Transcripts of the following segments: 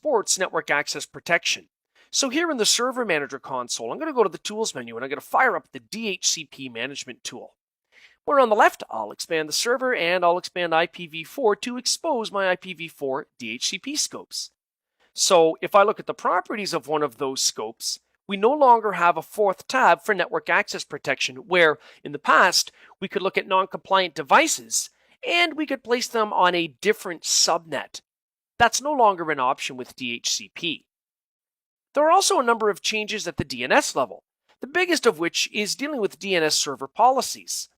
supports network access protection. So here in the Server Manager console, I'm going to go to the Tools menu and I'm going to fire up the DHCP Management tool. Where on the left, I'll expand the server and I'll expand IPv4 to expose my IPv4 DHCP scopes. So if I look at the properties of one of those scopes, we no longer have a fourth tab for network access protection, where in the past, we could look at non-compliant devices and we could place them on a different subnet. That's no longer an option with DHCP. There are also a number of changes at the DNS level, the biggest of which is dealing with DNS server policies.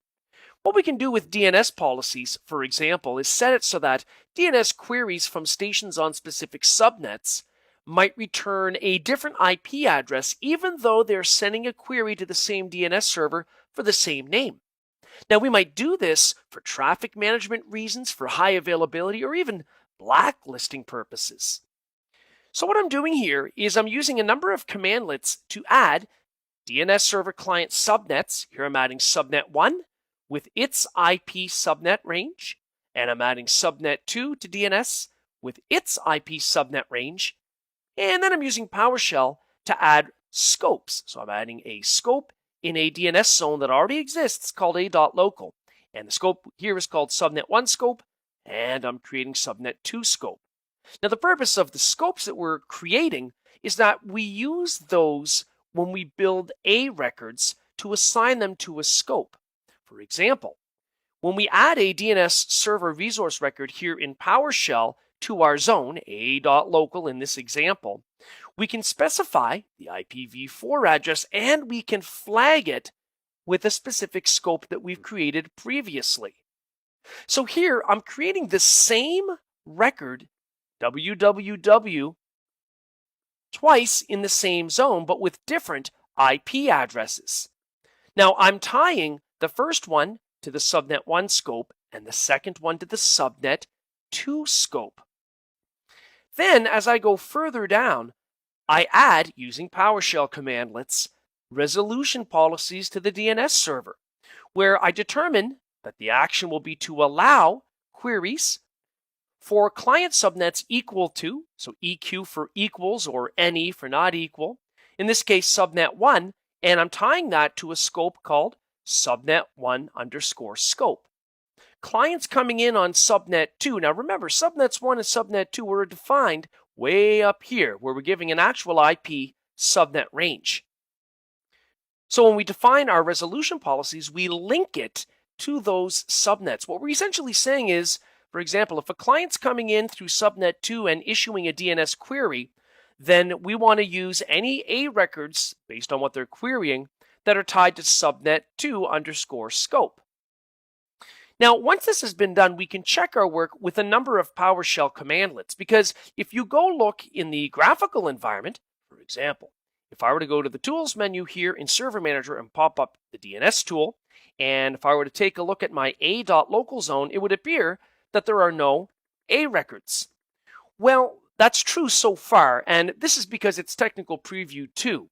What we can do with DNS policies, for example, is set it so that DNS queries from stations on specific subnets might return a different IP address even though they're sending a query to the same DNS server for the same name. Now, we might do this for traffic management reasons, for high availability, or even blacklisting purposes. So what I'm doing here is I'm using a number of commandlets to add DNS server client subnets. Here I'm adding subnet 1 with its IP subnet range, and I'm adding subnet 2 to DNS with its IP subnet range, and then I'm using PowerShell to add scopes. So I'm adding a scope in a DNS zone that already exists called a.local, and the scope here is called subnet 1 scope, and I'm creating subnet 2 scope. Now the purpose of the scopes that we're creating is that we use those when we build A records to assign them to a scope. For example, when we add a DNS server resource record here in PowerShell to our zone, a.local in this example, we can specify the IPv4 address and we can flag it with a specific scope that we've created previously. So here I'm creating the same record, www, twice in the same zone, but with different IP addresses. Now I'm tying the first one to the subnet 1 scope and the second one to the subnet 2 scope. Then as I go further down, I add, using PowerShell commandlets, resolution policies to the DNS server, where I determine that the action will be to allow queries for client subnets equal to, so EQ for equals or NE for not equal, in this case subnet 1, and I'm tying that to a scope called subnet 1 underscore scope. Clients coming in on subnet 2, now remember, subnets 1 and subnet 2 were defined way up here, where we're giving an actual IP subnet range. So when we define our resolution policies, we link it to those subnets. What we're essentially saying is, for example, if a client's coming in through subnet 2 and issuing a DNS query, then we want to use any A records based on what they're querying that are tied to subnet 2 underscore scope. Now, once this has been done, we can check our work with a number of PowerShell commandlets, because if you go look in the graphical environment, for example, if I were to go to the Tools menu here in Server Manager and pop up the DNS tool, and if I were to take a look at my a.local zone, it would appear that there are no A records. Well, that's true so far, and this is because it's technical preview 2.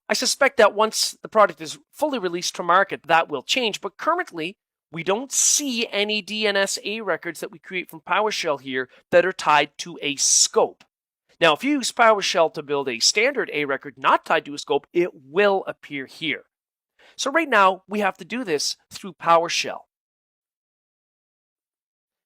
I suspect that once the product is fully released to market, that will change, but currently, we don't see any DNS A records that we create from PowerShell here that are tied to a scope. Now, if you use PowerShell to build a standard A record not tied to a scope, it will appear here. So right now, we have to do this through PowerShell.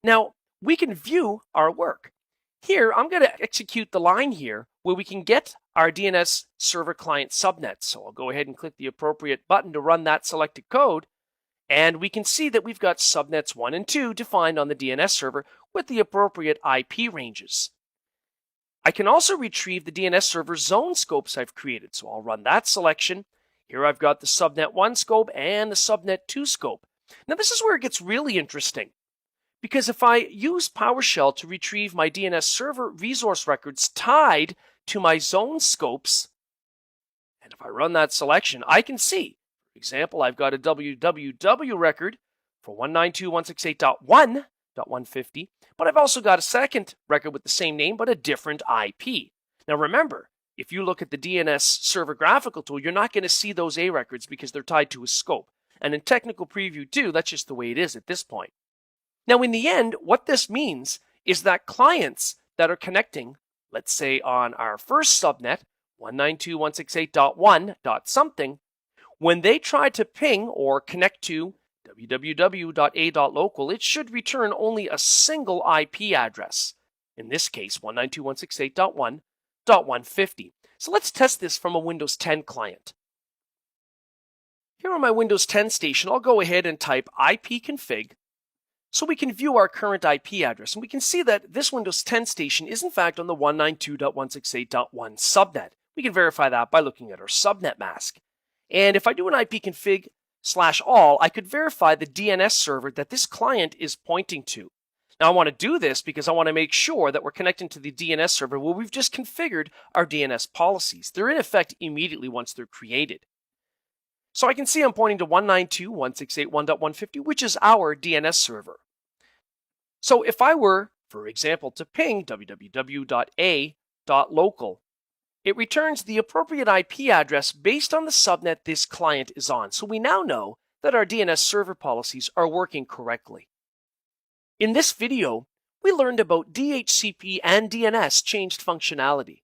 Now, we can view our work. Here, I'm going to execute the line here where we can get our DNS server client subnets. So I'll go ahead and click the appropriate button to run that selected code. And we can see that we've got subnets 1 and 2 defined on the DNS server with the appropriate IP ranges. I can also retrieve the DNS server zone scopes I've created. So I'll run that selection. Here I've got the subnet 1 scope and the subnet 2 scope. Now this is where it gets really interesting, because if I use PowerShell to retrieve my DNS server resource records tied to my zone scopes, and if I run that selection, I can see, for example, I've got a www record for 192.168.1.150, but I've also got a second record with the same name but a different IP. Now remember, if you look at the DNS server graphical tool, you're not going to see those A records because they're tied to a scope. And in technical preview 2, that's just the way it is at this point. Now in the end, what this means is that clients that are connecting let's say on our first subnet, 192.168.1.something, when they try to ping or connect to www.a.local, it should return only a single IP address. In this case, 192.168.1.150. So let's test this from a Windows 10 client. Here on my Windows 10 station, I'll go ahead and type ipconfig so we can view our current IP address. And we can see that this Windows 10 station is in fact on the 192.168.1 subnet. We can verify that by looking at our subnet mask. And if I do an ipconfig/all, I could verify the DNS server that this client is pointing to. Now I want to do this because I want to make sure that we're connecting to the DNS server where we've just configured our DNS policies. They're in effect immediately once they're created. So I can see I'm pointing to 192.168.1.150, which is our DNS server. So if I were, for example, to ping www.a.local, it returns the appropriate IP address based on the subnet this client is on. So we now know that our DNS server policies are working correctly. In this video, we learned about DHCP and DNS changed functionality.